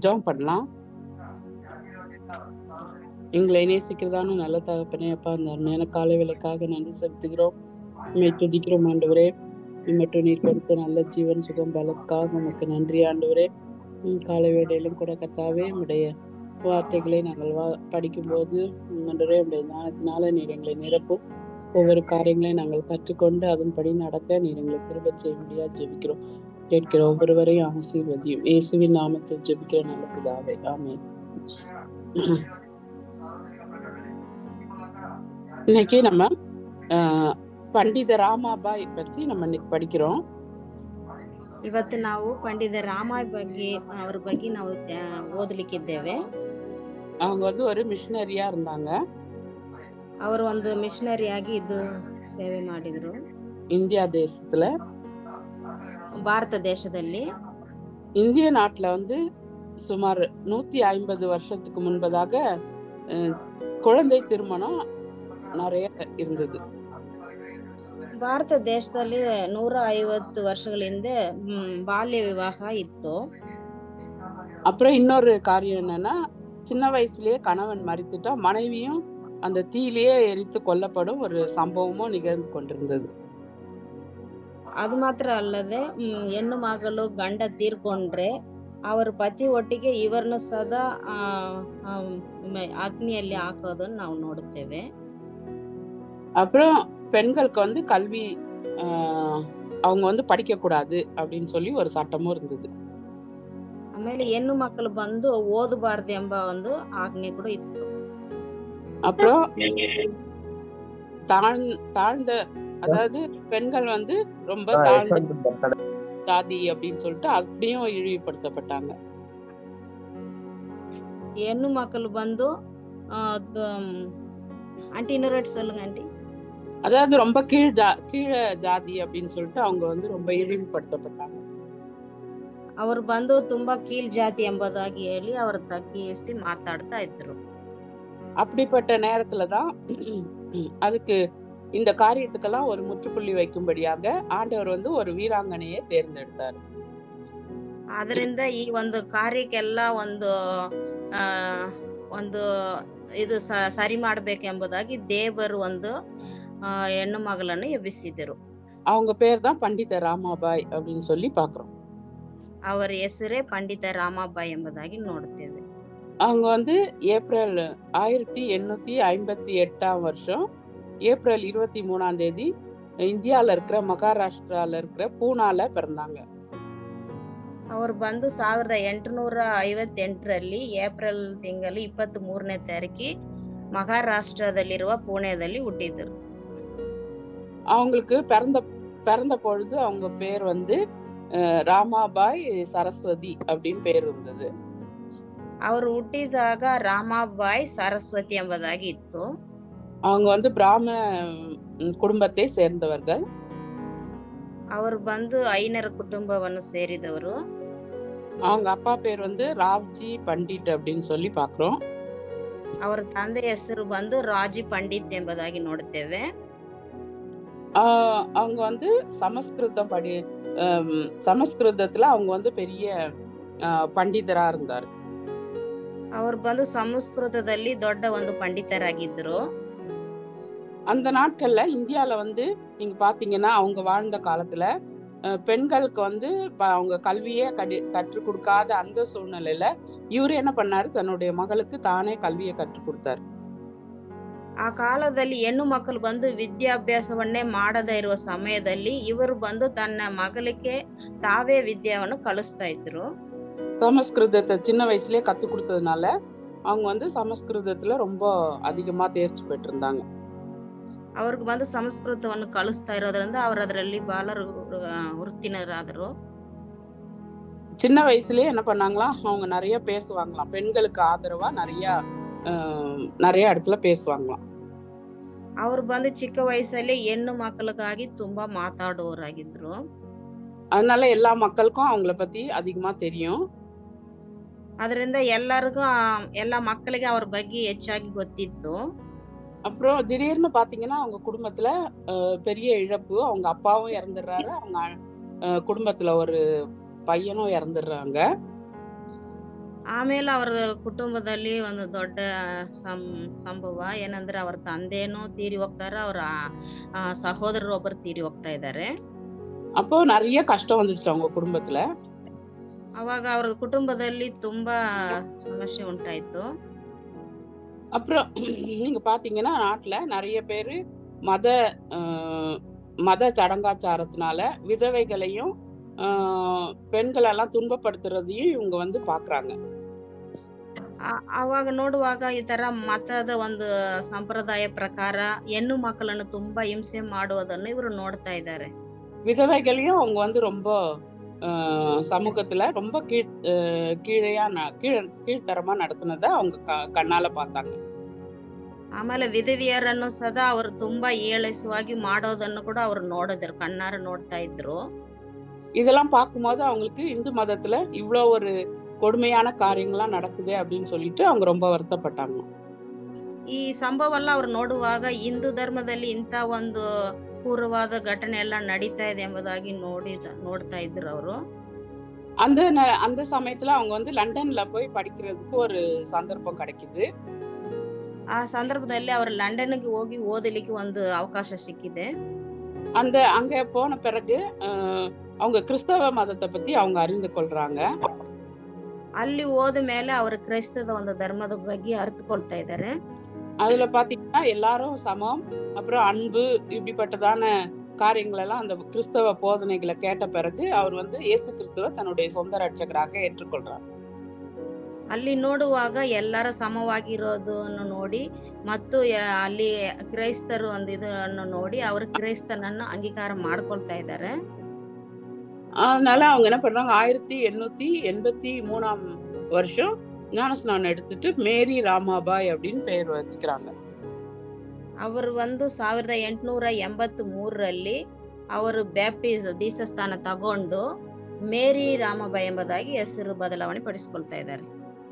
ஜெபம் பண்ணலாம். எங்களை நேசிக்கிறதான நல்ல தகப்பனே, அப்பா, அந்த அருமையான காலை வேளைக்காக நன்றி செலுத்துகிறோம். உம்மை துதிக்கிறோம் ஆண்டவரே. மட்டும் நீர் கொடுத்த நல்ல ஜீவன் சுகம் பலத்துக்காக உமக்கு நன்றி ஆண்டவரே. காலை வேளையிலும் கூட கர்த்தாவே, உம்முடைய வார்த்தைகளை நாங்கள் படிக்கும்போது ஆண்டவரே, உம்முடைய ஞானத்தினால நீர் எங்களை நிரப்பும். ஒவ்வொரு காரியங்களையும் நாங்கள் கற்றுக்கொண்டு அதன்படி நடக்க நீர் எங்களை திரும்ப செய்ய முடியாது ஜெபிக்கிறோம். கேட்கிற ஒவ்வொருவரையும் ஆசீர்வதியும். இயேசுவின் நாமத்தில் ஜெபிக்கிற நல்ல பிதாவே, ஆமென். இன்னைக்கு நம்ம ಪಂಡಿತ ರಾಮಾಬಾಯಿ பற்றி நம்ம இன்னைக்கு படிக்கிறோம். ಇವತ್ತು ನಾವು ಪಂಡಿತ ರಾಮಾಬಾಯಿ ಅವ್ರ ಬಗ್ಗೆ ನಾವು ಓದಲಿಕ್ಕಿದ್ದೇವೆ. அவங்க வந்து ஒரு மிஷனரியா இருந்தாங்க. ಅವರು ಒಂದು ಮಿಷನರಿಯಾಗಿ ಇದ್ದು ಸೇವೆ ಮಾಡಿದ್ರು. இந்தியா தேசத்துல, ಭಾರತ ದೇಶದಲ್ಲಿ. இந்திய நாட்டுல வந்து சுமார் 150 வருஷத்துக்கு முன்பதாக குழந்தை திருமணம் நிறைய இருந்தது. ಭಾರತ ದೇಶದಲ್ಲಿ 150 ವರ್ಷಗಳ ಹಿಂದೆ ಬಾಲ್ಯ ವಿವಾಹ ಇತ್ತು. அப்புறம் இன்னொரு காரியம் என்னன்னா, சின்ன வயசுலயே கணவன் மரித்துட்டா மனைவியும் அந்த தீயிலேயே எரித்து கொல்லப்படும் ஒரு சம்பவமும் நிகழ்ந்து கொண்டிருந்தது. ಅದು ಮಾತ್ರ ಅಲ್ಲದೆ ಹೆಣ್ಣು ಮಗಳು ಗಂಡ ತೀರ್ಕೊಂಡ್ರೆ ಅವರ ಪತಿ ಒಟ್ಟಿಗೆ ಇವರನ್ನು ಸದಾ ಅಗ್ನಿಯಲ್ಲಿ ಹಾಕೋದನ್ನು ನಾವು ನೋಡುತ್ತೇವೆ. அப்புறம் பெண்களுக்கு வந்து கல்வி அவங்க வந்து படிக்க கூடாது அப்படின்னு சொல்லி ஒரு சட்டமும் இருந்தது. ಆಮೇಲೆ ಹೆಣ್ಣು ಮಕ್ಕಳು ಬಂದು ಓದಬಾರದು ಎಂಬ ಒಂದು ಆಜ್ಞೆ ಕೂಡ ಇತ್ತು. அப்புறம் தாழ்ந்த, அதாவது பெண்கள் வந்து ரொம்ப தாழ்ந்த ஜாதி அப்படின்னு சொல்லிட்டு அப்படியும் இழிவுபடுத்தப்பட்டாங்க. ಹೆಣ್ಣು ಮಕ್ಕಳು ಬಂದು ஆண்டி இன்னொரு சொல்லுங்க ஆண்டி. அதாவது ரொம்ப கீழ ஜாதி அப்படின்னு சொல்லிட்டு அவங்க வந்து ரொம்ப இழிவுபடுத்தப்பட்டாங்க. ಅವರು ಬಂದು ತುಂಬಾ ಕೀಳ್ ಜಾತಿ ಎಂಬುದಾಗಿ ಹೇಳಿ ಅವರ ತಗ್ಗಿಸಿ ಮಾತಾಡ್ತಾ ಇದ್ರು. அப்படிப்பட்ட நேரத்துலதான் அதுக்கு இந்த காரியத்துக்கெல்லாம் ஒரு முற்றுப்புள்ளி வைக்கும்படியாக ஆண்டவர் வந்து ஒரு வீராங்கனையை தேர்ந்தெடுத்தார். ಅದರಿಂದ ಈ ಒಂದು ಕಾರ್ಯಕ್ಕೆಲ್ಲ ಒಂದು ಇದು ಸರಿ ಮಾಡಬೇಕೆಂಬುದಾಗಿ ದೇವರು ಒಂದು ಹೆಣ್ಣು ಮಗಳನ್ನು ಎಬ್ಬಿಸಿದರು. அவங்க பேர் தான் பண்டித ராமாபாய் அப்படின்னு சொல்லி பாக்குறோம். ಅವರ ಹೆಸರೇ ಪಂಡಿತ ರಾಮಾಬಾಯಿ ಎಂಬುದಾಗಿ ನೋಡುತ್ತೇವೆ. அவங்க வந்து ஏப்ரல் 1858 வருஷம் ஏப்ரல் 23 இந்தியால இருக்கிற மகாராஷ்டிரால இருக்கிற பூனால பிறந்தாங்க. ಅವರು ಬಂದು 1858ರಲ್ಲಿ ಏಪ್ರಿಲ್ ತಿಂಗಳು 23ನೇ ತಾರೀಕಿ மகாராஷ்டிரದಲ್ಲಿರುವ ಪುಣೆದಲ್ಲಿ ಹುಟ್ಟಿದರು. அவங்களுக்கு பிறந்த பொழுது அவங்க பேர் வந்து ராமாபாய் சரஸ்வதி அப்படின்னு பேர் இருந்தது. ಅವರು ಹುಟ್ಟಿದಾಗ ರಾಮಾಬಾಯಿ ಸರಸ್ವತಿ ಎಂಬುದಾಗಿ ಇತ್ತು. அவங்க வந்து பிராமண குடும்பத்தை சேர்ந்தவர்கள். ಅವರು ಬಂದು ಐನರ ಕುಟುಂಬವನ್ನು ಸೇರಿದವರು. அவங்க அப்பா பேர் வந்து ராவ்ஜி பண்டிட் அப்படின்னு சொல்லி பாக்குறோம். ಅವರ ತಂದೆ ಹೆಸರು ಬಂದು ರಾಜಿ ಪಂಡಿತ್ ಎಂಬುದಾಗಿ ನೋಡುತ್ತೇವೆ. அவங்க வந்து சமஸ்கிருதத்துல அவங்க வந்து பெரிய பண்டிதரா இருந்தார். ಅವರು ಬಂದು ಸಂಸ್ಕೃತದಲ್ಲಿ ದೊಡ್ಡ ಒಂದು ಪಂಡಿತರಾಗಿದ್ದರು. அந்த நாட்கள்ல இந்தியால வந்து நீங்க பாத்தீங்கன்னா அவங்க வாழ்ந்த காலத்துல பெண்களுக்கு வந்து அவங்க கல்வியே கற்றுக் கொடுக்காத அந்த சூழ்நிலையில இவரு என்ன பண்ணாரு, தன்னுடைய மகளுக்கு தானே கல்வியை கற்றுக் கொடுத்தாரு. ಆ ಕಾಲದಲ್ಲಿ ಹೆಣ್ಣು ಮಕ್ಕಳು ಬಂದು ವಿದ್ಯಾಭ್ಯಾಸವನ್ನೇ ಮಾಡದೇ ಇರುವ ಸಮಯದಲ್ಲಿ ಇವರು ಬಂದು ತನ್ನ ಮಗಳಿಗೆ ತಾವೇ ವಿದ್ಯಾವನ್ನು ಕಲಿಸ್ತಾ ಇದ್ರು. சமஸ்கிருதத்தை சின்ன வயசுலயே கத்து கொடுத்ததுனால அவங்க வந்து சமஸ்கிருதத்துல ரொம்ப அதிகமா தேர்ச்சி பெற்றிருந்தாங்க. ಅವ್ರಿಗೆ ಬಂದು ಸಂಸ್ಕೃತವನ್ನು ಕಲಿಸ್ತಾ ಇರೋದ್ರಿಂದ ಅವರು ಅದರಲ್ಲಿ ಬಹಳ ವೃತ್ತಿನರಾದರು. சின்ன வயசுலயே என்ன பண்ணாங்களாம், அவங்க நிறைய பேசுவாங்களாம். பெண்களுக்கு ஆதரவா நிறைய இடத்துல பேசுவாங்களாம். ಅವರು ಬಂದು ಚಿಕ್ಕ ವಯಸ್ಸಲ್ಲಿ ಹೆಣ್ಣು ಮಕ್ಕಳಿಗಾಗಿ ತುಂಬಾ ಮಾತಾಡುವವರಾಗಿದ್ರು. அதனால எல்லா மக்களுக்கும் அவங்கள பத்தி அதிகமா தெரியும். ಅದರಿಂದ ಎಲ್ಲ ಮಕ್ಕಳಿಗೆ ಅವ್ರ ಬಗ್ಗೆ ಹೆಚ್ಚಾಗಿ ಗೊತ್ತಿತ್ತು. அப்புறம் திடீர்னு பாத்தீங்கன்னா அவங்க குடும்பத்துல பெரிய இழப்பு. அவங்க அப்பாவும் இறந்துடுறாரு, அவங்க குடும்பத்துல ஒரு பையனும் இறந்துடுறாங்க. ಆಮೇಲೆ ಅವರ ಕುಟುಂಬದಲ್ಲಿ ಒಂದು ದೊಡ್ಡ ಸಂಭವ ಏನಂದ್ರೆ ಅವ್ರ ತಂದೆನೂ ತೀರಿ ಹೋಗ್ತಾರೆ. ಅವರ ಸಹೋದರರು ಒಬ್ಬರು ತೀರಿ ಹೋಗ್ತಾ ಇದ್ದಾರೆ. அப்போ நிறைய கஷ்டம் வந்துடுச்சு அவங்க குடும்பத்துல. ಅವಾಗ ಅವ್ರ ಕುಟುಂಬದಲ್ಲಿ ತುಂಬಾ ಸಮಸ್ಯೆ ಉಂಟಾಯ್ತು. அப்புறம் நீங்க பாத்தீங்கன்னா நாட்டுல நிறைய பேரு மத மத சடங்காச்சாரத்தினால விதவைகளையும் பெண்களெல்லாம் துன்பப்படுத்துறதையும் இவங்க வந்து பாக்குறாங்க. ಅವಾಗ ನೋಡುವಾಗ ಈ ತರ ಮತದ ಒಂದು ಸಂಪ್ರದಾಯ ಪ್ರಕಾರ ಹೆಣ್ಣು ಮಕ್ಕಳನ್ನು ತುಂಬಾ ಹಿಂಸೆ ಮಾಡುವುದನ್ನು ಇವರು ನೋಡ್ತಾ ಇದ್ದಾರೆ. விதவைகளையும் அவங்க வந்து ரொம்ப சமூகத்துல ரொம்ப கீழ்த்தரமா நடத்துனத அவங்க கண்ணால பார்த்தாங்க. ಆಮೇಲೆ ವಿಧವೆಯರನ್ನು ಸದಾ ಅವರು ತುಂಬಾ ಏಳಿಸುವಾಗಿ ಮಾಡೋದನ್ನು ಕೂಡ ಅವರು ನೋಡಿದ್ರು, ಕಣ್ಣಾರ ನೋಡ್ತಾ ಇದ್ರು. இதெல்லாம் பார்க்கும்போது அவங்களுக்கு இந்து மதத்துல இவ்வளோ ஒரு கொடுமையான காரியங்கள்லாம் நடக்குது அப்படின்னு சொல்லிட்டு அவங்க ரொம்ப வருத்தப்பட்டாங்க. ಈ ಸಂಭವ ಎಲ್ಲ ಅವ್ರು ನೋಡುವಾಗ ಹಿಂದೂ ಧರ್ಮದಲ್ಲಿ ಇಂಥ ಒಂದು ಪೂರ್ವವಾದ ಘಟನೆ ಎಲ್ಲ ನಡೀತಾ ಇದೆ ಎಂಬುದಾಗಿ ನೋಡ್ತಾ ಇದ್ರು ಅವರು. அந்த சமயத்துல அவங்க வந்து லண்டன்ல போய் படிக்கிறதுக்கு ஒரு சந்தர்ப்பம் கிடைக்குது. ಆ ಸಂದರ್ಭದಲ್ಲಿ ಅವರು ಲಂಡನ್ಗೆ ಹೋಗಿ ಓದಲಿಕ್ಕೆ ಒಂದು ಅವಕಾಶ ಸಿಕ್ಕಿದೆ. அங்க போன பிறகு அவங்க கிறிஸ்தவ மதத்தை பத்தி அவங்க அறிந்து கொள்றாங்க. ಅಲ್ಲಿ ಹೋದ ಮೇಲೆ ಅವರು ಕ್ರೈಸ್ತದ ಒಂದು ಧರ್ಮದ ಬಗ್ಗೆ ಅರಿತುಕೊಳ್ತಾ ಇದ್ದಾರೆ. அதுல பாத்தீங்கன்னா எல்லாரும் சமம், அப்புறம் அன்பு, இப்படிப்பட்டதான காரியங்கள் எல்லாம் அந்த கிறிஸ்தவ போதனைகளை கேட்ட பிறகு அவர் வந்து இயேசு கிறிஸ்துவ தன்னுடைய சொந்த ரட்சகராக ஏற்றுக்கொள்றார். ಅಲ್ಲಿ ನೋಡುವಾಗ ಎಲ್ಲರ ಸಮವಾಗಿರೋದನ್ನು ನೋಡಿ ಮತ್ತು ಅಲ್ಲಿ ಕ್ರೈಸ್ತರು ಒಂದು ಇದನ್ನು ನೋಡಿ ಅವರು ಕ್ರೈಸ್ತನನ್ನು ಅಂಗೀಕಾರ ಮಾಡ್ಕೊಳ್ತಾ ಇದ್ದಾರೆ. அதனால அவங்க என்ன பண்றாங்க, 1883 வருஷம் ஞானஸ்நானம் எடுத்துட்டு மேரி ராமாபாய் அப்படின்னு பெயர் வச்சுக்கிறாங்க. ಅವರು ಒಂದು 1883ರಲ್ಲಿ ಅವರು ದೀಕ್ಷಾಸ್ಥಾನ ತಗೊಂಡು ಮೇರಿ ರಾಮಬಾಯಿ ಎಂಬುದಾಗಿ ಹೆಸರು ಬದಲಾವಣೆ ಪಡಿಸಿಕೊಳ್ತಾ ಇದ್ದಾರೆ.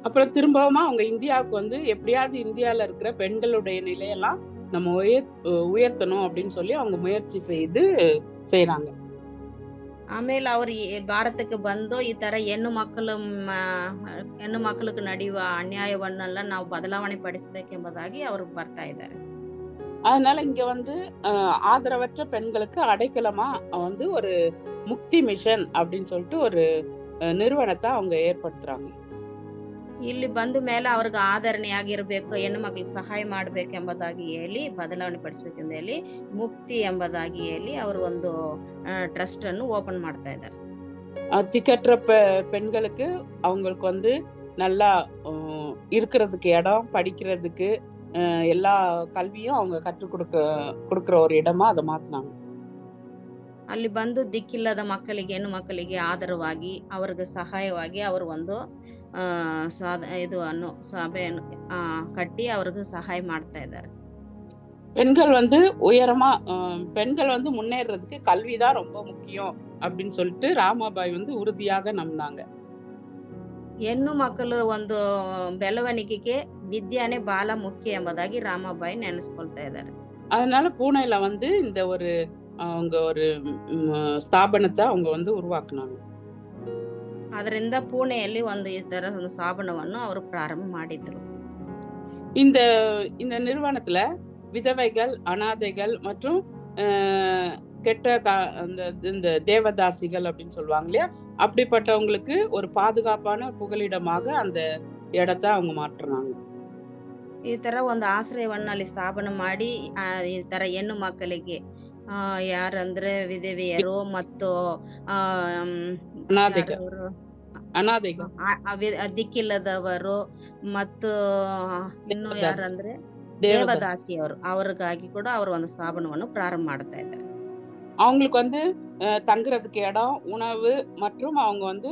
அப்புறம் திரும்பவும் அவங்க இந்தியாவுக்கு வந்து எப்படியாவது இந்தியால இருக்கிற பெண்களுடைய நிலையெல்லாம் நம்ம உயர்த்தணும் அப்படின்னு சொல்லி அவங்க முயற்சி செய்யறாங்க. ಆಮೇಲೆ ಅವರು ಭಾರತಕ್ಕೆ ಬಂದು ಈ ತರ ಹೆಣ್ಣು ಮಕ್ಕಳಿಗೆ ನಡೆಯುವ ಅನ್ಯಾಯವನ್ನೆಲ್ಲ ನಾವು ಬದಲಾವಣೆ ಪಡಿಸಬೇಕೆಂಬುದಾಗಿ ಅವರು ಬರ್ತಾ ಇದ್ದಾರೆ. அதனால இங்க வந்து ஆதரவற்ற பெண்களுக்கு அடைக்கலமா வந்து ஒரு முக்தி மிஷன் அப்படின்னு சொல்லிட்டு ஒரு நிறுவனத்தை அவங்க ஏற்படுத்துறாங்க. ಇಲ್ಲಿ ಬಂದ ಮೇಲೆ ಅವ್ರಿಗೆ ಆದರಣೆಯಾಗಿರ್ಬೇಕು, ಹೆಣ್ಣು ಮಕ್ಕಳಿಗೆ ಸಹಾಯ ಮಾಡ್ಬೇಕೆಂಬುದಾಗಿ ಹೇಳಿ, ಬದಲಾವಣೆ ಪಡಿಸ್ಬೇಕೆಂದು ಹೇಳಿ, ಮುಕ್ತಿ ಎಂಬುದಾಗಿ ಹೇಳಿ ಅವರು ಒಂದು ಟ್ರಸ್ಟ್ ಅನ್ನು ಓಪನ್ ಮಾಡ್ತಾ ಇದ್ದಾರೆ. திக்கற்ற பெண்களுக்கு அவங்களுக்கு வந்து நல்லா இருக்கிறதுக்கு இடம், படிக்கிறதுக்கு எல்லா கல்வியும் அவங்க கற்றுக் கொடுக்கிற ஒரு இடமா அதை மாத்தினாங்க. ಅಲ್ಲಿ ಬಂದು ದಿಕ್ಕಿಲ್ಲದ ಮಕ್ಕಳಿಗೆ, ಹೆಣ್ಣು ಮಕ್ಕಳಿಗೆ ಆಧಾರವಾಗಿ ಅವರಿಗೆ ಸಹಾಯವಾಗಿ ಅವರು ಒಂದು ಸಭೆಯನ್ನು ಕಟ್ಟಿ ಅವ್ರಿಗೆ ಸಹಾಯ ಮಾಡ್ತಾ ಇದ್ದಾರೆ. பெண்கள் வந்து பெண்கள் வந்து முன்னேறதுக்கு கல்விதான் ரொம்ப முக்கியம் அப்படின்னு சொல்லிட்டு ராமாபாய் வந்து உறுதியாக நம்பினாங்க. ಹೆಣ್ಣು ಮಕ್ಕಳು ಒಂದು ಬೆಳವಣಿಗೆಗೆ ವಿದ್ಯಾನೇ ಬಹಳ ಮುಖ್ಯ ಎಂಬುದಾಗಿ ರಾಮಾಬಾಯಿ ನೆನೆಸ್ಕೊಳ್ತಾ ಇದ್ದಾರೆ. அதனால பூனேல வந்து இந்த அவங்க ஒரு ஸ்தாபனத்தை அவங்க வந்து உருவாக்குனாங்க. ಅದರಿಂದ ಪುಣೆಯಲ್ಲಿ ಒಂದು ಈ ತರ ಒಂದು ಸ್ಥಾಪನವನ್ನು ಅವರು ಪ್ರಾರಂಭ ಮಾಡಿದ್ರು. இந்த நிறுவனத்துல விதவைகள், அனாதைகள் மற்றும் கெட்ட இந்த தேவதாசிகள் அப்படின்னு சொல்லுவாங்க இல்லையா, அப்படிப்பட்டவங்களுக்கு ஒரு பாதுகாப்பான புகலிடமாக அந்த இடத்தை அவங்க மாற்றுறாங்க. ಈ ತರ ಒಂದು ಆಶ್ರಯವನ್ನು ಅಲ್ಲಿ ಸ್ಥಾಪನೆ ಮಾಡಿ ಈ ತರ ಹೆಣ್ಣು ಮಕ್ಕಳಿಗೆ ಯಾರಂದ್ರೆ ವಿಧವೆಯರು ಮತ್ತು ದಿಕ್ಕಿಲ್ಲದವರು ಮತ್ತು ಇನ್ನು ಯಾರಂದ್ರೆ தேவதாசியவர் அவருக்காகி கூட அவர் ಒಂದು ಸ್ಥಾಪನವನ್ನು ಪ್ರಾರಂಭ ಮಾಡ್ತಾ ಇದ್ದಾರೆ. அவங்களுக்கு வந்து தங்குறதுக்கு இடம், உணவு மற்றும் அவங்க வந்து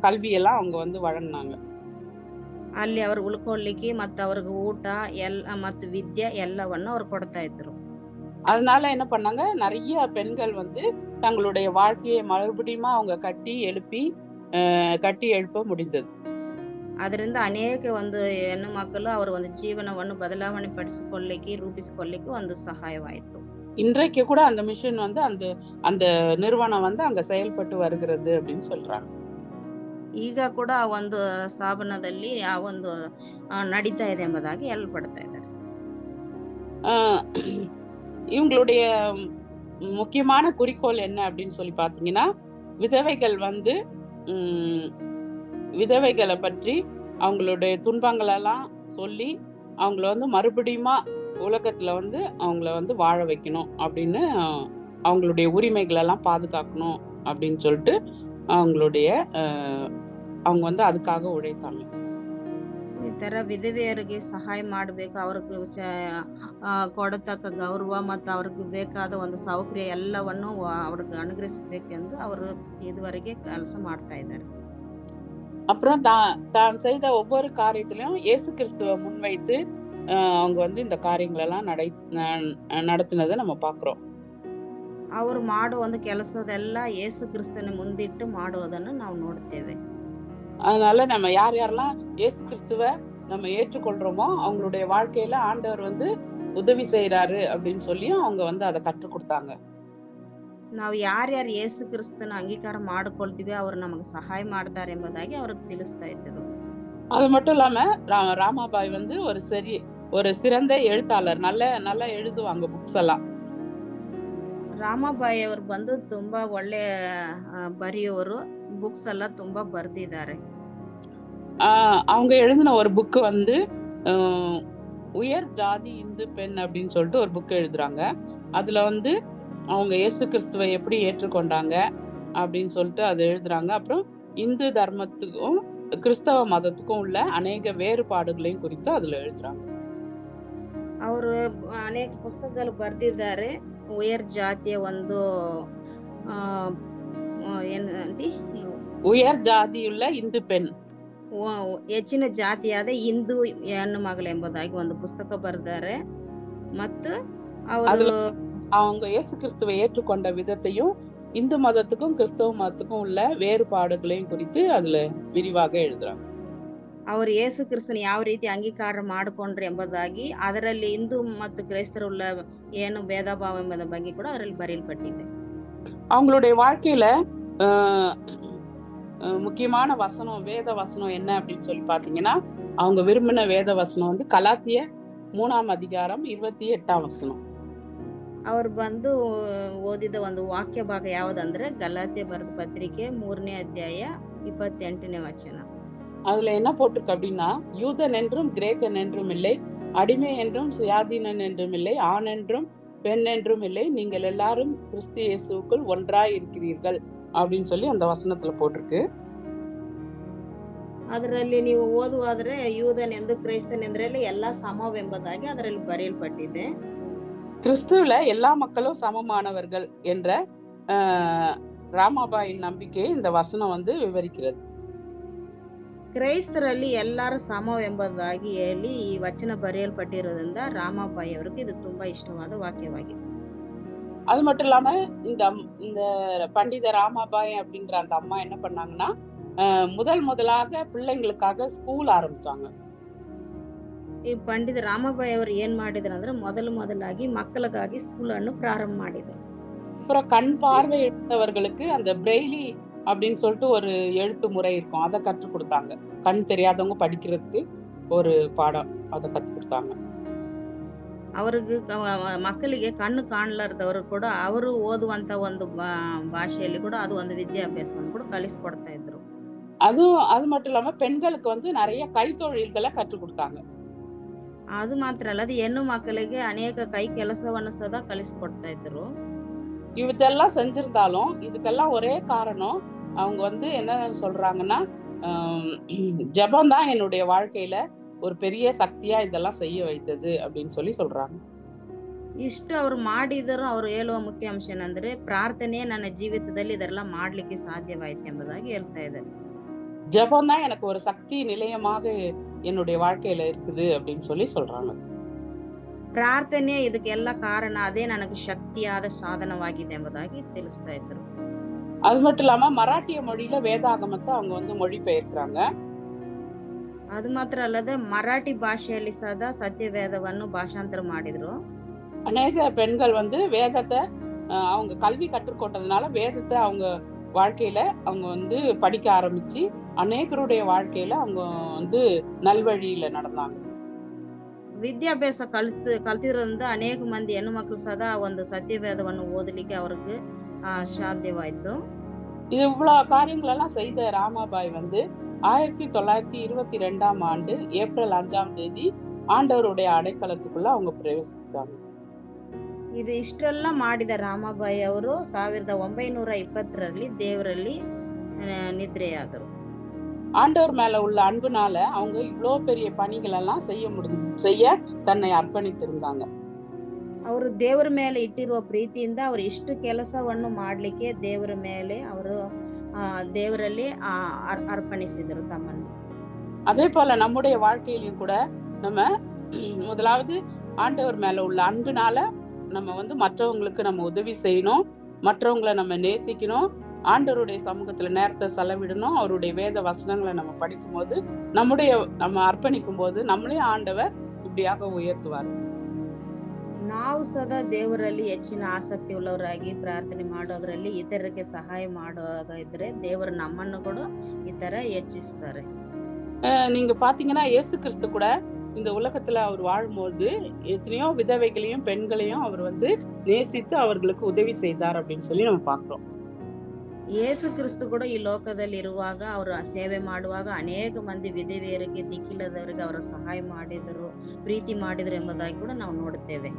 கல்வியெல்லாம் அவங்க வந்து வழங்கினாங்க. ಅಲ್ಲಿ ಅವರು ಉಳ್ಕೊಳ್ಳಿಕ್ಕೆ ಮತ್ತು ಅವ್ರಿಗೆ ಊಟ ಮತ್ತು ವಿದ್ಯೆ ಎಲ್ಲವನ್ನು ಅವರು ಕೊಡ್ತಾ ಇದ್ರು. அதனால என்ன பண்ணாங்க, நிறைய பெண்கள் வந்து தங்களுடைய வாழ்க்கையை மறுபடியும் அவங்க கட்டி எழுப்ப முடிந்தது. ಅದರಿಂದ ಅನೇಕ ಒಂದು ಹೆಣ್ಣು ಮಕ್ಕಳು ಅವರ ಒಂದು ಜೀವನವನ್ನು ಬದಲಾವಣೆ ಪಡಿಸಿಕೊಳ್ಳಿಕ್ಕೆ, ರೂಪಿಸಿಕೊಳ್ಳಿಕ್ಕೆ ಒಂದು ಸಹಾಯವಾಯಿತು. இன்றைக்கு கூட அந்த மிஷன் வந்து அந்த நிறுவனம் வந்து அங்க செயல்பட்டு வருகிறது அப்படின்னு சொல்றாங்க. ಈಗ ಕೂಡ ಆ ಒಂದು ಸ್ಥಾಪನದಲ್ಲಿ ಆ ಒಂದು ನಡೀತಾ ಇದೆ ಎಂಬುದಾಗಿ ಹೇಳಲ್ಪಡ್ತಾ ಇದ್ದಾರೆ. ஆஹ் இவங்களுடைய முக்கியமான குறிக்கோள் என்ன அப்படின்னு சொல்லி பார்த்தீங்கன்னா, விதவைகள் வந்து உம், விதவைகளை பற்றி அவங்களுடைய துன்பங்களெல்லாம் சொல்லி அவங்கள வந்து மறுபடியுமா உலகத்துல வந்து அவங்கள வந்து வாழ வைக்கணும் அப்படின்னு, அவங்களுடைய உரிமைகளெல்லாம் பாதுகாக்கணும் அப்படின்னு சொல்லிட்டு அவங்களுடைய அவங்க வந்து அதுக்காக உழைத்தாங்க. ಈ ತರ ವಿಧವೆಯರಿಗೆ ಸಹಾಯ ಮಾಡಬೇಕು, ಅವ್ರಿಗೆ ಕೊಡತಕ್ಕ ಗೌರವ ಮತ್ತು ಅವ್ರಿಗೆ ಬೇಕಾದ ಒಂದು ಸೌಕರ್ಯ ಎಲ್ಲವನ್ನು ಅವ್ರಿಗೆ ಅನುಗ್ರಹಿಸಬೇಕೆಂದು ಅವರು ಇದುವರೆಗೆ ಕೆಲಸ ಮಾಡ್ತಾ ಇದ್ದಾರೆ. அப்புறம் தான் செய்த ஒவ்வொரு காரியத்திலையும் இயேசு கிறிஸ்துவை முன்வைத்து அவங்க வந்து இந்த காரியங்கள் எல்லாம் நடத்தினதை நம்ம பார்க்கிறோம். ಅವರು ಮಾಡೋ ಒಂದು ಕೆಲಸದೆಲ್ಲ ಯೇಸು ಕ್ರಿಸ್ತನ ಮುಂದಿಟ್ಟು ಮಾಡುವುದನ್ನು ನಾವು ನೋಡ್ತೇವೆ. அதனால நம்ம யார் யாரெல்லாம் இயேசு கிறிஸ்துவை நம்ம ஏற்றுக்கொள்றோமோ அவங்களுடைய வாழ்க்கையில ஆண்டவர் வந்து உதவி செய்யறாரு அப்படின்னு சொல்லியும் அவங்க வந்து அதை கற்றுக் கொடுத்தாங்க. ನಾವು ಯಾರ್ಯಾರು ಯೇಸು ಕ್ರಿಸ್ತನ ಅಂಗೀಕಾರ ಮಾಡಿಕೊಳ್ತೀವಿ ಅವರು ನಮಗೆ ಸಹಾಯ ಮಾಡ್ತಾರೆ ಎಂಬುದಾಗಿ ಅವ್ರಿಗೆ ತಿಳಿಸ್ತಾ ಇದ್ದರು. அது மட்டும் இல்லாம ராமாபாய் வந்து ஒரு சிறந்த எழுத்தாளர், நல்லா எழுதுவாங்க புக்ஸ் எல்லாம். ರಾಮಾಬಾಯಿ ಅವರು ಬಂದು ತುಂಬಾ ಒಳ್ಳೆ ಬರೆಯೋರು, புக்ஸ் எல்லாம் ತುಂಬಾ ಬರ್ದಿದ್ದಾರೆ. அவங்க எழுதின ஒரு புக்கு வந்து உயர் ஜாதி இந்து பெண் அப்படின்னு சொல்லிட்டு ஒரு புக் எழுதுறாங்க. அதுல வந்து அவங்க இயேசு கிறிஸ்துவை எப்படி ஏற்றுக்கொண்டாங்க அப்படின்னு சொல்லிட்டு அது எழுதுறாங்க. அப்புறம் இந்து தர்மத்துக்கும் கிறிஸ்தவ மதத்துக்கும் உள்ள அநேக வேறுபாடுகளையும் குறித்து அதுல எழுதுறாங்க. ಅವರು ಅನೇಕ ಪುಸ್ತಕಗಳು ಬರೆದಿದ್ದಾರೆ. ಉಯರ್ ಜಾತಿಯ ಒಂದು ಏನಂಟಿ உயர் ஜாதியுள்ள இந்து பெண், ಹೆಚ್ಚಿನ ಜಾತಿಯಾದ ಹಿಂದೂ ಹೆಣ್ಣು ಮಗಳು ಎಂಬುದಾಗಿ ಒಂದು ಪುಸ್ತಕ ಬರೆದಾರೆ. ಮತ್ತು ಅವರು அவங்க இயேசு கிறிஸ்துவை ஏற்றுக்கொண்ட விதத்தையும் இந்து மதத்துக்கும் கிறிஸ்தவ மதத்துக்கும் உள்ள வேறுபாடுகளையும் குறித்து அதுல விரிவாக எழுதுறாங்க. ಅವರು ಯೇಸು ಕ್ರಿಸ್ತನ ಯಾವ ರೀತಿ ಅಂಗೀಕಾರ ಮಾಡಿಕೊಂಡ್ರು ಎಂಬುದಾಗಿ, ಅದರಲ್ಲಿ ಹಿಂದೂ ಮತ್ತು ಕ್ರೈಸ್ತರುள்ள ಏನು ಭೇದ ಭಾವ ಎಂಬುದರ ಬಗ್ಗೆ ಕೂಡ ಅದರಲ್ಲಿ ಬರೆಯಲ್ಪಟ್ಟಿದೆ. அவங்களுடைய வாழ்க்கையில முக்கியமான வசனம், வேத வசனம் என்ன அப்படின்னு சொல்லி பாத்தீங்கன்னா, அவங்க விரும்பின வேத வசனம் வந்து கலாத்தியர் 3ஆம் அதிகாரம் 28ஆம் வசனம். ಅವ್ರು ಬಂದು ಓದಿದ ಒಂದು ವಾಕ್ಯ ಭಾಗ ಯಾವುದಂದ್ರೆ ಗಲಾತ್ಯ ಬರೆದ ಪತ್ರಿಕೆ 3ನೇ ಅಧ್ಯಾಯ 28ನೇ ವಚನ. அதுல என்ன போட்டிருக்கு அப்படின்னா, யூதன் என்றும் கிரேக்கன் என்றும் இல்லை, அடிமை என்றும் சுயாதீனன் என்றும் இல்லை, ஆண் என்றும் பெண் என்றும் இல்லை, நீங்கள் எல்லாரும் கிறிஸ்து இயேசுவுக்குள் ஒன்றாய் இருக்கிறீர்கள் அப்படின்னு சொல்லி அந்த வசனத்துல போட்டிருக்கு. ಅದರಲ್ಲಿ ನೀವು ಓದುವಾದ್ರೆ யூதன் ಎಂದು ಕ್ರೈಸ್ತನ್ ಎಂದ್ರಲ್ಲಿ ಎಲ್ಲ ಸಮವೆಂಬುದಾಗಿ ಅದರಲ್ಲಿ ಬರೆಯಲ್ಪಟ್ಟಿದೆ. கிறிஸ்துவில எல்லா மக்களும் சமமானவர்கள் என்ற ராமாபாயின் நம்பிக்கையை இந்த வசனம் வந்து விவரிக்கிறது. ಕ್ರೈಸ್ತರಲ್ಲಿ ಎಲ್ಲರೂ ಸಮವೆಂಬುದಾಗಿ ಹೇಳಿ ಈ ವಚನ ಬರೆಯಲ್ಪಟ್ಟಿರೋದ್ರಿಂದ ರಾಮಾಬಾಯಿ ಅವರಿಗೆ ಇದು ತುಂಬಾ ಇಷ್ಟವಾದ ವಾಕ್ಯವಾಗಿದೆ. அது மட்டும் இல்லாம இந்த பண்டித ராமாபாய் அப்படின்ற அந்த அம்மா என்ன பண்ணாங்கன்னா, முதலாக பிள்ளைங்களுக்காக ஸ்கூல் ஆரம்பிச்சாங்க. ಈ ಪಂಡಿತ ರಾಮಾಬಾಯಿ ಅವರು ಏನ್ ಮಾಡಿದ್ರು ಅಂದ್ರೆ ಮೊದಲಾಗಿ ಮಕ್ಕಳಿಗಾಗಿ ಸ್ಕೂಲ್ ಅನ್ನು ಪ್ರಾರಂಭ ಮಾಡಿದ್ರು. அப்புறம் கண் பார்வை இழந்தவர்களுக்கு அந்த பிரெய்லி அப்படின்னு சொல்லிட்டு ஒரு எழுத்து முறை இருக்கும், அதை கற்றுக் கொடுத்தாங்க. கண் தெரியாதவங்க படிக்கிறதுக்கு ஒரு பாடம் அதை கற்றுக் கொடுத்தாங்க. ಅವ್ರಿಗೆ ಮಕ್ಕಳಿಗೆ ಕಣ್ಣು ಕಾಣಲಾರ್ದವರು ಕೂಡ ಅವರು ಓದುವಂತ ಒಂದು ಭಾಷೆಯಲ್ಲಿ ಕೂಡ ಅದು ಒಂದು ವಿದ್ಯಾಭ್ಯಾಸವನ್ನು ಕೂಡ ಕಲಿಸ್ಕೊಡ್ತಾ ಇದ್ರು. அது மட்டும் இல்லாம பெண்களுக்கு வந்து நிறைய கைத்தொழில்களை கற்றுக் கொடுத்தாங்க. ಅದು ಮಾತ್ರ ಅಲ್ಲದೆ ಹೆಣ್ಣು ಮಕ್ಕಳಿಗೆ ಅನೇಕ ಕೈ ಕೆಲಸವನ್ನು ಸದಾ ಕಲಿಸ್ಕೊಡ್ತಾ ಇದ್ರು. இதெல்லாம் செஞ்சிருந்தாலும் இதுக்கெல்லாம் ஒரே காரணம், அவங்க வந்து என்ன சொல்றாங்கன்னா, ஜெபம் தான் என்னுடைய வாழ்க்கையில ஒரு பெரிய சக்தியா இதெல்லாம் செய்ய வைத்தது அப்படின்னு சொல்லி சொல்றாங்க. ಇಷ್ಟು ಅವ್ರು ಮಾಡಿದರೂ ಅವರು ಹೇಳುವ ಮುಖ್ಯ ಅಂಶ ಏನಂದ್ರೆ, ಪ್ರಾರ್ಥನೆ ನನ್ನ ಜೀವಿತದಲ್ಲಿ ಇದೆಲ್ಲ ಮಾಡ್ಲಿಕ್ಕೆ ಸಾಧ್ಯವಾಯ್ತು ಎಂಬುದಾಗಿ ಹೇಳ್ತಾ ಇದ್ದಾರೆ. ஜெபம் தான் எனக்கு ஒரு சக்தி நிலையமாக என்னுடைய வாழ்க்கையில இருக்குது அப்படின்னு சொல்லி சொல்றாங்க. ಪ್ರಾರ್ಥನೆ ಇದಕ್ಕೆಲ್ಲ ಕಾರಣ, ಅದೇ ನನಗೆ ಶಕ್ತಿಯಾದ ಸಾಧನವಾಗಿದೆ ಎಂಬುದಾಗಿ ತಿಳಿಸ್ತಾ ಇದ್ರು. அது மட்டும் இல்லாம மராட்டிய மொழியில வேதாகமத்தை அவங்க வந்து மொழிபெயர்க்கிறாங்க. ಅದು ಮಾತ್ರ ಅಲ್ಲದೆ ಮರಾಠಿ ಭಾಷೆಯಲ್ಲಿ ಸದಾ ಸತ್ಯವೇದವನ್ನು ಭಾಷಾಂತರ ಮಾಡಿದ್ರು. அநேக பெண்கள் வந்து வேதத்தை அவங்க கல்வி கற்றுக்கொண்டதுனால வேதத்தை அவங்க வாழ்க்கையில அவங்க வந்து படிக்க ஆரம்பிச்சு அநேகருடைய வாழ்க்கையில அவங்க வந்து நல்வழியில நடந்தாங்க. ವಿದ್ಯಾಭ್ಯಾಸ ಕಲ್ತಿರೋದ್ರಿಂದ ಅನೇಕ ಮಂದಿ ಹೆಣ್ಣುಮಕ್ಳು ಸದಾ ಒಂದು ಸತ್ಯವೇದವನ್ನು ಓದಲಿಕ್ಕೆ ಅವ್ರಿಗೆ ಸಾಧ್ಯವಾಯ್ತು. இது இவ்வளவு காரியங்கள் எல்லாம் செய்த ராமாபாய் வந்து 1922ஆம் ஆண்டு ஏப்ரல் 5ஆம் தேதி ஆண்டவருடைய அடைக்கலத்துக்குள்ள அவங்க பிரவேசித்தாங்க. ಇದು ಇಷ್ಟೆಲ್ಲ ಮಾಡಿದ ರಾಮಾಬಾಯಿ ಅವರು 1920ರಲ್ಲಿ ದೇವರಲ್ಲಿ ನಿದ್ರೆಯಾದರು. ஆண்டவர் மேல உள்ள அன்புனால அவங்க இவ்வளோ பெரிய பணிகள் எல்லாம் செய்ய தன்னை அர்ப்பணித்திருந்தாங்க. ಅವರು ದೇವರ ಮೇಲೆ ಇಟ್ಟಿರುವ ಪ್ರೀತಿಯಿಂದ ಅವರು ಇಷ್ಟು ಕೆಲಸವನ್ನು ಮಾಡ್ಲಿಕ್ಕೆ ದೇವರ ಮೇಲೆ ಅವರು ದೇವರಲ್ಲಿ ಅರ್ಪಣಿಸಿದರು ತಮ್ಮನ್ನು. அதே போல நம்முடைய வாழ்க்கையிலும் கூட நம்ம முதலாவது ஆண்டவர் மேல உள்ள அன்புனால நம்ம வந்து மற்றவங்களுக்கு நம்ம உதவி செய்யணும், மற்றவங்களை நம்ம நேசிக்கணும், ஆண்டவருடைய சமூகத்துல நேரத்தை செலவிடணும். அவருடைய வேத வசனங்களை நம்ம படிக்கும் போது நம்ம அர்ப்பணிக்கும் போது நம்மளையும் ஆண்டவர் இப்படியாக உயர்த்துவார். ನಾವು ಸದಾ ದೇವರಲ್ಲಿ ಹೆಚ್ಚಿನ ಆಸಕ್ತಿ ಉಳ್ಳವರಾಗಿ ಪ್ರಾರ್ಥನೆ ಮಾಡೋದ್ರಲ್ಲಿ ಇತರರಿಗೆ ಸಹಾಯ ಮಾಡೋದಿದ್ರೆ ದೇವರು ನಮ್ಮನ್ನು ಕೂಡ ಈ ತರ ಹೆಚ್ಚಿಸ್ತಾರೆ. நீங்க பாத்தீங்கன்னா இயேசு கிறிஸ்து கூட இந்த உலகத்துல அவர் வாழும்போது எத்தனையோ விதவைகளையும் பெண்களையும் அவர் வந்து நேசித்து அவர்களுக்கு உதவி செய்தார் அப்படின்னு சொல்லி நம்ம பாக்குறோம். ಯೇಸು ಕ್ರಿಸ್ತು ಕೂಡ ಈ ಲೋಕದಲ್ಲಿ ಇರುವಾಗ ಅವರು ಸೇವೆ ಮಾಡುವಾಗ ಅನೇಕ ಮಂದಿ ವಿಧವೆಯರಿಗೆ ದಿಕ್ಕಿಲ್ಲದವರಿಗೆ ಅವರ ಸಹಾಯ ಮಾಡಿದರು, ಪ್ರೀತಿ ಮಾಡಿದ್ರು ಎಂಬುದಾಗಿ ಕೂಡ ನಾವು ನೋಡುತ್ತೇವೆ.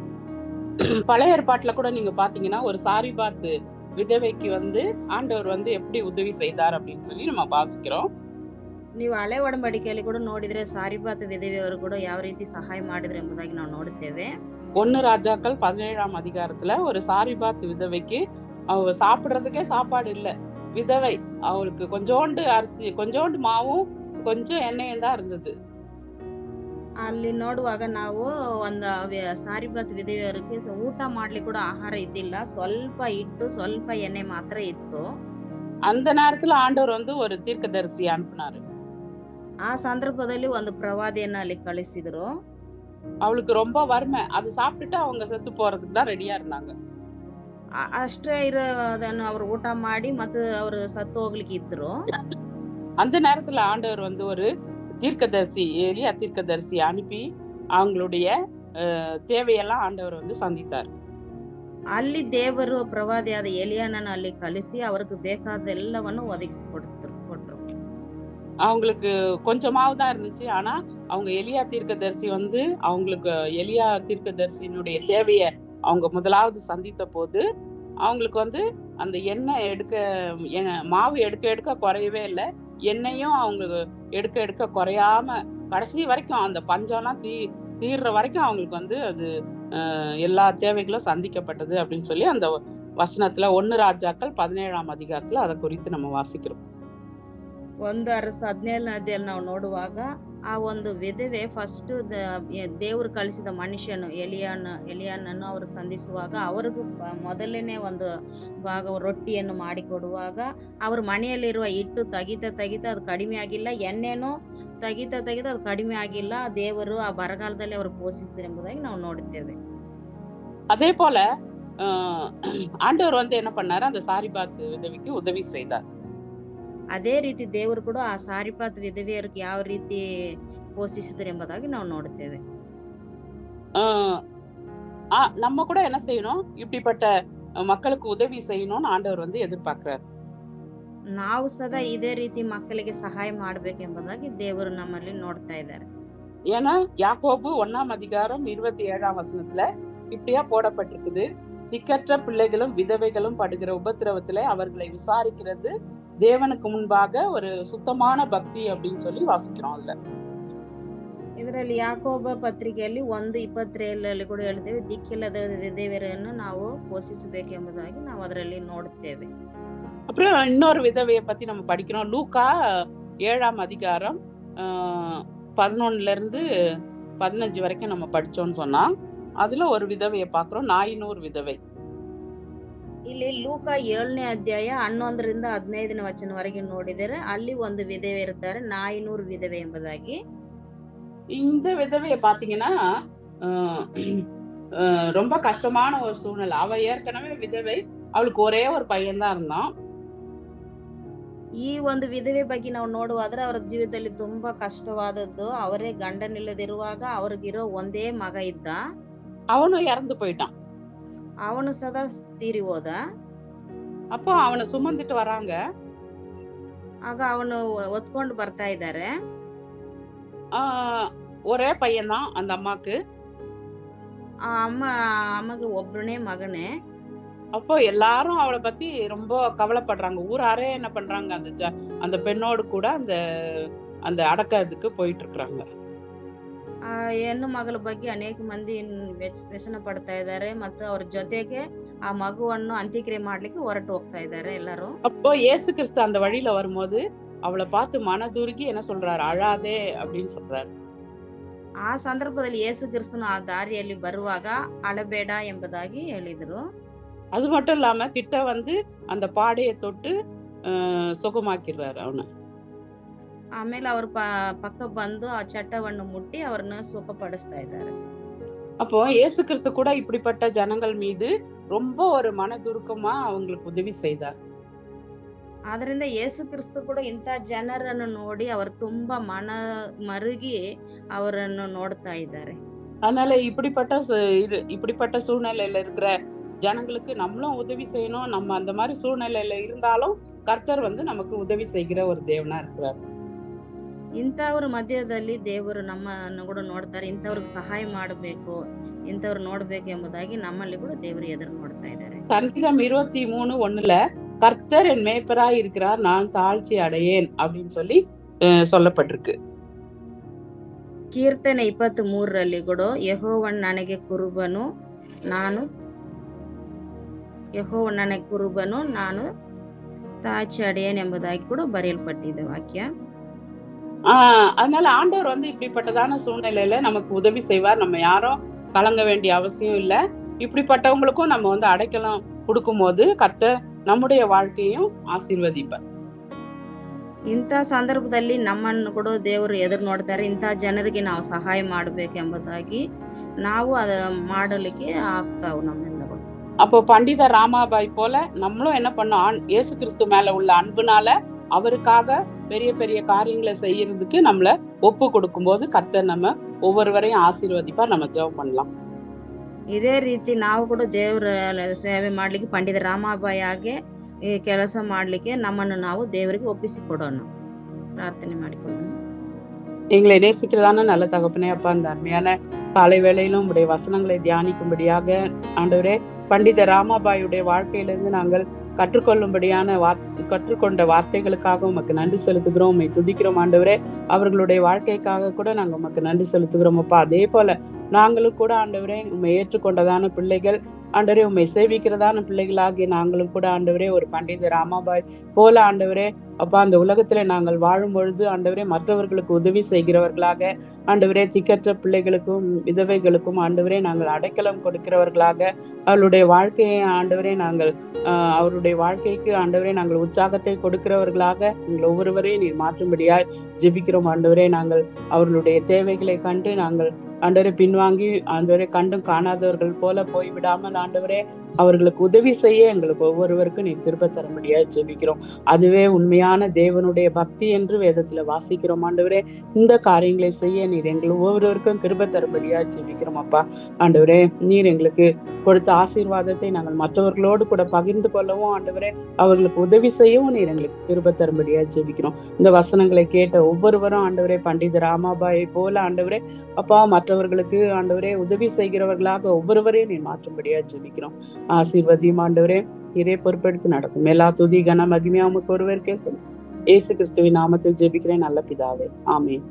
பழைய ஏற்பாட்டுல கூட நீங்க பாத்தீங்கன்னா ஒரு சாரிபாத் விதவைக்கு வந்து ஆண்டவர் வந்து எப்படி உதவி செய்தார் அப்படின்னு சொல்லி நம்ம வாசிக்கிறோம். ನೀವು ಹಳೆ ಒಡಂಬಡಿಕೆಯಲ್ಲಿ ಕೂಡ ನೋಡಿದ್ರೆ ಸಾರಿಪಾತ್ ವಿಧವೆಯವರು ಕೂಡ ಯಾವ ರೀತಿ ಸಹಾಯ ಮಾಡಿದ್ರು ಎಂಬುದಾಗಿ ನಾವು ನೋಡುತ್ತೇವೆ. 1 ராஜாக்கள் 17ஆம் அதிகாரத்துல ஒரு சாரிபாத் விதவைக்கு அவ சாப்பிடுறதுக்கே சாப்பாடு இல்ல. விதவை, அவளுக்கு கொஞ்சோண்டு அரிசி, கொஞ்சோண்டு மாவும் கொஞ்சம் எண்ணெயும் தான் இருந்தது. ಅಲ್ಲಿ ನೋಡುವಾಗ ನಾವು ಒಂದು ಸಾರಿಪಾತ್ ವಿಧವೆಯರಿಗೆ ಊಟ ಮಾಡ್ಲಿಕ್ಕೆ ಕೂಡ ಆಹಾರ ಇದ್ದಿಲ್ಲ, ಸ್ವಲ್ಪ ಹಿಟ್ಟು ಸ್ವಲ್ಪ ಎಣ್ಣೆ ಮಾತ್ರ ಇತ್ತು. அந்த நேரத்துல ஆண்டவர் வந்து ஒரு தீர்க்கதரிசி அனுப்புனாரு. ಆ ಸಂದರ್ಭದಲ್ಲಿ ಒಂದು ಪ್ರವಾದಿಯನ್ನ ಅಲ್ಲಿ ಕಳಿಸಿದ್ರು. அவளுக்கு ரொம்ப வறுமை, அது சாப்பிட்டுட்டு அவங்க செத்து போறதுக்கு தான் ரெடியா இருந்தாங்க. ಅಷ್ಟೇ ಇರೋದನ್ನು ಅವರು ಊಟ ಮಾಡಿ ಮತ್ತೆ ಅವರು ಸತ್ತು ಹೋಗ್ಲಿಕ್ಕೆ ಇದ್ರು. அந்த நேரத்துல ஆண்டவர் வந்து ஒரு தீர்க்கதரிசி, எலியா தீர்க்கதரிசி அனுப்பி அவங்களுடைய தேவையெல்லாம் ஆண்டவர் வந்து சந்தித்தார். ಅಲ್ಲಿ ದೇವರು ಪ್ರವಾದಿಯಾದ ಎಲಿಯಾನನ್ನು ಅಲ್ಲಿ ಕಳಿಸಿ ಅವರಿಗೆ ಬೇಕಾದ ಎಲ್ಲವನ್ನು ಒದಗಿಸಿ ಕೊಟ್ರು. அவங்களுக்கு கொஞ்சமாவது தான் இருந்துச்சு. ஆனா அவங்க எலியா தீர்க்கதரிசி வந்து அவங்களுக்கு எலியா தீர்க்கதரிசியினுடைய தேவையை அவங்க முதலாவது சந்தித்த போது அவங்களுக்கு வந்து அந்த எண்ணெய் மாவு எடுக்க குறையவே இல்லை, எண்ணெயும் அவங்க எடுக்க குறையாம கடைசி வரைக்கும் அந்த பஞ்சம்லாம் தீர்ற வரைக்கும் அவங்களுக்கு வந்து அது எல்லா தேவைகளும் சந்திக்கப்பட்டது அப்படின்னு சொல்லி அந்த வசனத்துல 1 ராஜாக்கள் 17ஆம் அதிகாரத்துல அதை குறித்து நம்ம வாசிக்கிறோம். 1:17 ಅಧ್ಯಾಯದಲ್ಲಿ ನಾವು ನೋಡುವಾಗ ಆ ಒಂದು ವಿಧವೆ ಫಸ್ಟ್ ದೇವರು ಕಳಿಸಿದ ಮನುಷ್ಯನು ಎಲಿಯಾನನ್ನು ಅವರು ಸಂಧಿಸುವಾಗ ಅವರಿಗೂ ಮೊದಲನೇ ಒಂದು ಭಾಗ ರೊಟ್ಟಿಯನ್ನು ಮಾಡಿಕೊಡುವಾಗ ಅವ್ರ ಮನೆಯಲ್ಲಿರುವ ಹಿಟ್ಟು ತೆಗಿತಾ ಅದು ಕಡಿಮೆ ಆಗಿಲ್ಲ, ಎಣ್ಣೆನೂ ತೆಗಿತಾ ಅದು ಕಡಿಮೆ ಆಗಿಲ್ಲ. ದೇವರು ಆ ಬರಗಾಲದಲ್ಲಿ ಅವರು ಪೋಷಿಸಿದ್ರು ಎಂಬುದಾಗಿ ನಾವು ನೋಡುತ್ತೇವೆ. அதே போல ஆண்டவர் வந்து என்ன பண்ணாரு, அந்த சாரிபாத் விதவைக்கு உதவி செய்தார். ಅದೇ ರೀತಿ ದೇವರು ಕೂಡ ಆ ಸಾರಿಪಾತ್ ವಿಧವೆಯರಿಗೆ ಯಾವ ರೀತಿ ಪೋಷಿಸಿದ್ರು ಎಂಬುದಾಗಿ ನಾವು ನೋಡುತ್ತೇವೆ. நம்ம கூட என்ன செய்யணும், இப்படிப்பட்ட மக்களுக்கு உதவி செய்யணும்னு ஆண்டவர் வந்து எதிர்பார்க்கிறார். ನಾವು ಸದಾ ಇದೇ ರೀತಿ ಮಕ್ಕಳಿಗೆ ಸಹಾಯ ಮಾಡಬೇಕೆಂಬುದಾಗಿ ದೇವರು ನಮ್ಮಲ್ಲಿ ನೋಡ್ತಾ ಇದ್ದಾರೆ. ஏன்னா யாக்கோபு 1ஆம் அதிகாரம் 27ஆம் வசனத்துல இப்படியா போடப்பட்டிருக்குது, திக்கற்ற பிள்ளைகளும் விதவைகளும் படுகிற உபத்திரவத்துல அவர்களை விசாரிக்கிறது தேவனுக்கு முன்பாக ஒரு சுத்தமான பக்தி அப்படின்னு சொல்லி வாசிக்கிறோம். அதுல ಇದರಲ್ಲಿ ಯಾಕೋಬ ಪತ್ರಿಕೆಯಲ್ಲಿ 1:27 ಕೂಡ ಹೇಳ್ತೇವೆ, ದಿಕ್ಕಿಲ್ಲದ ವಿಧವೆಯರನ್ನು ನಾವು ಪೋಷಿಸಬೇಕೆಂಬುದಾಗಿ ನಾವು ಅದರಲ್ಲಿ ನೋಡುತ್ತೇವೆ. அப்புறம் இன்னொரு விதவையை பத்தி நம்ம படிக்கிறோம். லூக்கா 7ஆம் அதிகாரம் 11-15 வரைக்கும் நம்ம படிச்சோம்னு சொன்னா அதுல ஒரு விதவையை பாக்குறோம், நாயினூர் விதவை. ಇಲ್ಲಿ ಲೂಕ 7ನೇ ಅಧ್ಯಾಯ 11-15 ವಚನವರೆಗೆ ನೋಡಿದರೆ ಅಲ್ಲಿ ಒಂದು ವಿಧವೆ ಇರ್ತಾರೆ, ನಾಯಿನೂರ್ ವಿಧವೆ ಎಂಬುದಾಗಿ. இந்த விதவையை பாத்தீங்கன்னா ரொம்ப கஷ்டமான ஒரு சூழ்நிலை. அவ ஏற்கனவே விதவை, அவளுக்கு ஒரே ஒரு பையன் தான் இருந்தான். ಈ ಒಂದು ವಿಧವೆ ಬಗ್ಗೆ ನಾವು ನೋಡುವಾದ್ರೆ ಅವರ ಜೀವಿತದಲ್ಲಿ ತುಂಬಾ ಕಷ್ಟವಾದದ್ದು. ಅವರೇ ಗಂಡನಿಲ್ಲದಿರುವಾಗ ಅವ್ರಿಗಿರೋ ಒಂದೇ ಮಗ ಇದ್ದ. அவனும் இறந்து போயிட்டான். ಅವನು ಸದಾ ತೀರಿ ಹೋದ. அப்போ அவனை சுமந்துட்டு வராங்க. ಆಗ ಅವನು ಹೊತ್ಕೊಂಡು ಬರ್ತಾ ಇದ್ದಾರೆ. ஒரே பையன்தான் அந்த அம்மாக்கு. ಅಮ್ಮಗೆ ಒಬ್ಬನೇ ಮಗನೇ. அப்போ எல்லாரும் அவளை பத்தி ரொம்ப கவலைப்படுறாங்க. ஊராரே என்ன பண்றாங்க, அந்த பெண்ணோடு கூட அந்த அடக்கத்துக்கு போயிட்டு இருக்கிறாங்க. ಹೆಣ್ಣು ಮಗಳ ಬಗ್ಗೆ ಅನೇಕ ಮಂದಿ ವ್ಯಸನ ಪಡ್ತಾ ಇದ್ದಾರೆ ಮತ್ತು ಅವ್ರ ಜೊತೆಗೆ ಆ ಮಗುವನ್ನು ಅಂತ್ಯಕ್ರಿಯೆ ಮಾಡ್ಲಿಕ್ಕೆ ಹೊರಟು ಹೋಗ್ತಾ ಇದ್ದಾರೆ ಎಲ್ಲರೂ. அப்போ இயேசு கிறிஸ்து அந்த வழியில வரும்போது அவளை பார்த்து மனதுருகி என்ன சொல்றாரு, அழாதே அப்படின்னு சொல்றாரு. ಆ ಸಂದರ್ಭದಲ್ಲಿ ಯೇಸು ಕ್ರಿಸ್ತನು ಆ ದಾರಿಯಲ್ಲಿ ಬರುವಾಗ ಅಳಬೇಡ ಎಂಬುದಾಗಿ ಹೇಳಿದರು. அது மட்டும் இல்லாம கிட்ட வந்து அந்த பாடையை தொட்டு சுகமாக்கிடுறாரு அவனை. ಆಮೇಲೆ ಅವ್ರ ಪಕ್ಕ ಬಂದು ಆ ಚಟ್ಟವನ್ನು ಮುಟ್ಟಿ ಅವ್ರನ್ನ ಸುಖಪಡಿಸ್ತಾ ಇದ್ದಾರೆ. அப்போ இயேசு கிறிஸ்து கூட இப்படிப்பட்ட ஜனங்கள் மீது ரொம்ப ஒரு மனதுருக்கமா அவங்களுக்கு உதவி செய்தார். ಆದ್ರಿಂದ ಯೇಸು ಕ್ರಿಸ್ತು ಕೂಡ ಇಂಥ ಜನರನ್ನು ನೋಡಿ ಅವರು ತುಂಬಾ ಮರುಗಿ ಅವರನ್ನು ನೋಡ್ತಾ ಇದ್ದಾರೆ. அதனால இப்படிப்பட்ட சூழ்நிலையில இருக்கிற ஜனங்களுக்கு நம்மளும் உதவி செய்யணும். நம்ம அந்த மாதிரி சூழ்நிலையில இருந்தாலும் கர்த்தர் வந்து நமக்கு உதவி செய்கிற ஒரு தேவனா இருக்கிறார். ಇಂಥವ್ರ ಮಧ್ಯದಲ್ಲಿ ದೇವರು ನಮ್ಮನ್ನು ಕೂಡ ನೋಡ್ತಾರೆ. ಇಂಥವ್ರಿಗೆ ಸಹಾಯ ಮಾಡಬೇಕು, ಇಂಥವ್ರು ನೋಡ್ಬೇಕು ಎಂಬುದಾಗಿ ನಮ್ಮಲ್ಲಿ ಕೂಡ ದೇವರು ಎದುರು ನೋಡ್ತಾ ಇದ್ದಾರೆ. சங்கீதம் 23:1 கர்த்தர் என் மேய்ப்பராய் இருக்கிறார், நான் தாழ்ச்சி அடையேன் அப்படின்னு சொல்லி சொல்லப்பட்டிருக்கு. ಕೀರ್ತನೆ 23 ಕೂಡ ಯೆಹೋವನು ನನಗೆ ಕುರುಬನು, ನಾನು ತಾಳ್ಚಿ ಅಡೆಯೇನ್ ಎಂಬುದಾಗಿ ಕೂಡ ಬರೆಯಲ್ಪಟ್ಟಿದೆ ವಾಕ್ಯ. அதனால ஆண்டவர் வந்து இப்படிப்பட்டதான சூழ்நிலையில நமக்கு உதவி செய்வார். நம்ம யாரும் கலங்க வேண்டிய அவசியம் இல்லை. இப்படிப்பட்டவங்களுக்கும் நம்ம வந்து அடைக்கலம் கொடுக்கும் போது கர்த்தர் நம்முடைய வாழ்க்கையும் ஆசீர்வதிப்பார். ಇಂಥ ಸಂದರ್ಭದಲ್ಲಿ ನಮ್ಮನ್ನು ಕೂಡ ದೇವರು ಎದುರು ನೋಡ್ತಾರೆ. ಇಂಥ ಜನರಿಗೆ ನಾವು ಸಹಾಯ ಮಾಡಬೇಕು ಎಂಬುದಾಗಿ ನಾವು ಅದ ಮಾಡಲಿಕ್ಕೆ ಆಗ್ತಾವು ನಮ್ಮೆಲ್ಲರೂ. அப்போ பண்டித ராமாபாய் போல நம்மளும் என்ன பண்ணோம், இயேசு கிறிஸ்து மேல உள்ள அன்புனால அவருக்காக பெரிய பெரிய காரியங்களை செய்யறதுக்கு நம்மள ஒப்பு கொடுக்கும் போது கர்த்தர் நம்ம ஒவ்வொருவரையும் ஆசீர்வதிப்பார். நம்ம ஜெபம் பண்ணலாம். ಇದೇ ರೀತಿ ನಾವು ಕೂಡ ದೇವರ ಸೇವೆ ಮಾಡ್ಲಿಕ್ಕೆ ಪಂಡಿತ ರಾಮಾಬಾಯಿ ಹಾಗೆ ಈ ಕೆಲಸ ಮಾಡ್ಲಿಕ್ಕೆ ನಮ್ಮನ್ನು ನಾವು ದೇವರಿಗೆ ಒಪ್ಪಿಸಿಕೊಡೋಣ. ಪ್ರಾರ್ಥನೆ ಮಾಡಿಕೊಳ್ಳೋಣ. எங்களை நேசிக்கிறதான நல்ல தகப்பனே, அப்பா அந்த அருமையான காலை வேளையிலும் உடைய வசனங்களை தியானிக்கும்படியாக ஆண்டவரே, பண்டித ராமாபாயுடைய வாழ்க்கையிலிருந்து நாங்கள் கற்றுக்கொண்ட வார்த்தைகளுக்காக உமக்கு நன்றி செலுத்துகிறோம். உம்மை துதிக்கிறோம் ஆண்டவரே. அவர்களுடைய வாழ்க்கைக்காக கூட நாங்கள் உமக்கு நன்றி செலுத்துகிறோம் அப்பா. அதே போல நாங்களும் கூட ஆண்டவரே உம்மை ஏற்றுக்கொண்டதான பிள்ளைகள், ஆண்டவரே உம்மை சேவிக்கிறதான பிள்ளைகளாகிய நாங்களும் கூட ஆண்டவரே ஒரு பண்டித ராமாபாய் போல ஆண்டவரே அப்பா அந்த உலகத்துல நாங்கள் வாழும் பொழுது ஆண்டவரே மற்றவர்களுக்கு உதவி செய்கிறவர்களாக, ஆண்டவரே திக்கற்ற பிள்ளைகளுக்கும் விதவைகளுக்கும் ஆண்டவரே நாங்கள் அடைக்கலம் கொடுக்கிறவர்களாக, அவளுடைய வாழ்க்கையை ஆண்டவரே நாங்கள் அவருடைய வாழ்க்கைக்கு ஆண்டவரே நாங்கள் உற்சாகத்தை கொடுக்கிறவர்களாக எங்கள் ஒவ்வொருவரையும் நீர் மாற்றும்படியாய் ஜெபிக்கிறோம் ஆண்டவரே. நாங்கள் அவர்களுடைய தேவைகளை கண்டு நாங்கள் ஆண்டவரே பின்வாங்கி ஆண்டவரே கண்டும் காணாதவர்கள் போல போய்விடாமல் ஆண்டவரே அவர்களுக்கு உதவி செய்ய எங்களுக்கு ஒவ்வொருவருக்கும் நீர் திருப்ப தரும்படியாய் ஜெபிக்கிறோம். அதுவே உண்மையான தேவனுடைய பக்தி என்று வேதத்துல வாசிக்கிறோம் ஆண்டவரே. இந்த காரியங்களை செய்ய நீர் எங்கள் ஒவ்வொருவருக்கும் கிருபை தரும்படியாய் ஜெபிக்கிறோம் அப்பா. ஆண்டவரே நீர் எங்களுக்கு கொடுத்த ஆசீர்வாதத்தை நாங்கள் மற்றவர்களோடு கூட பகிர்ந்து கொள்ளவும் ஆண்டவரே அவர்களுக்கு உதவி செய்யவும் நீர் எங்களுக்கு கிருபை தரும்படியாய் ஜெபிக்கிறோம். இந்த வசனங்களை கேட்ட ஒவ்வொருவரும் ஆண்டவரே பண்டித ராமாபாயை போல ஆண்டவரே அப்பா மற்றவர்களுக்கு ஆண்டவரே உதவி செய்கிறவர்களாக ஒவ்வொருவரையும் நீ மாற்றும்படியா ஜெபிக்கிறோம். ஆசீர்வதியும் ஆண்டவரே இதே பொறுப்பெடுத்து நடக்கும். எல்லா துதி கன மகிமையா உமக்கு ஒருவருக்கே சொல்லும். இயேசு கிறிஸ்துவின் நாமத்தில் ஜெபிக்கிறேன் நல்ல பிதாவே, ஆமென்.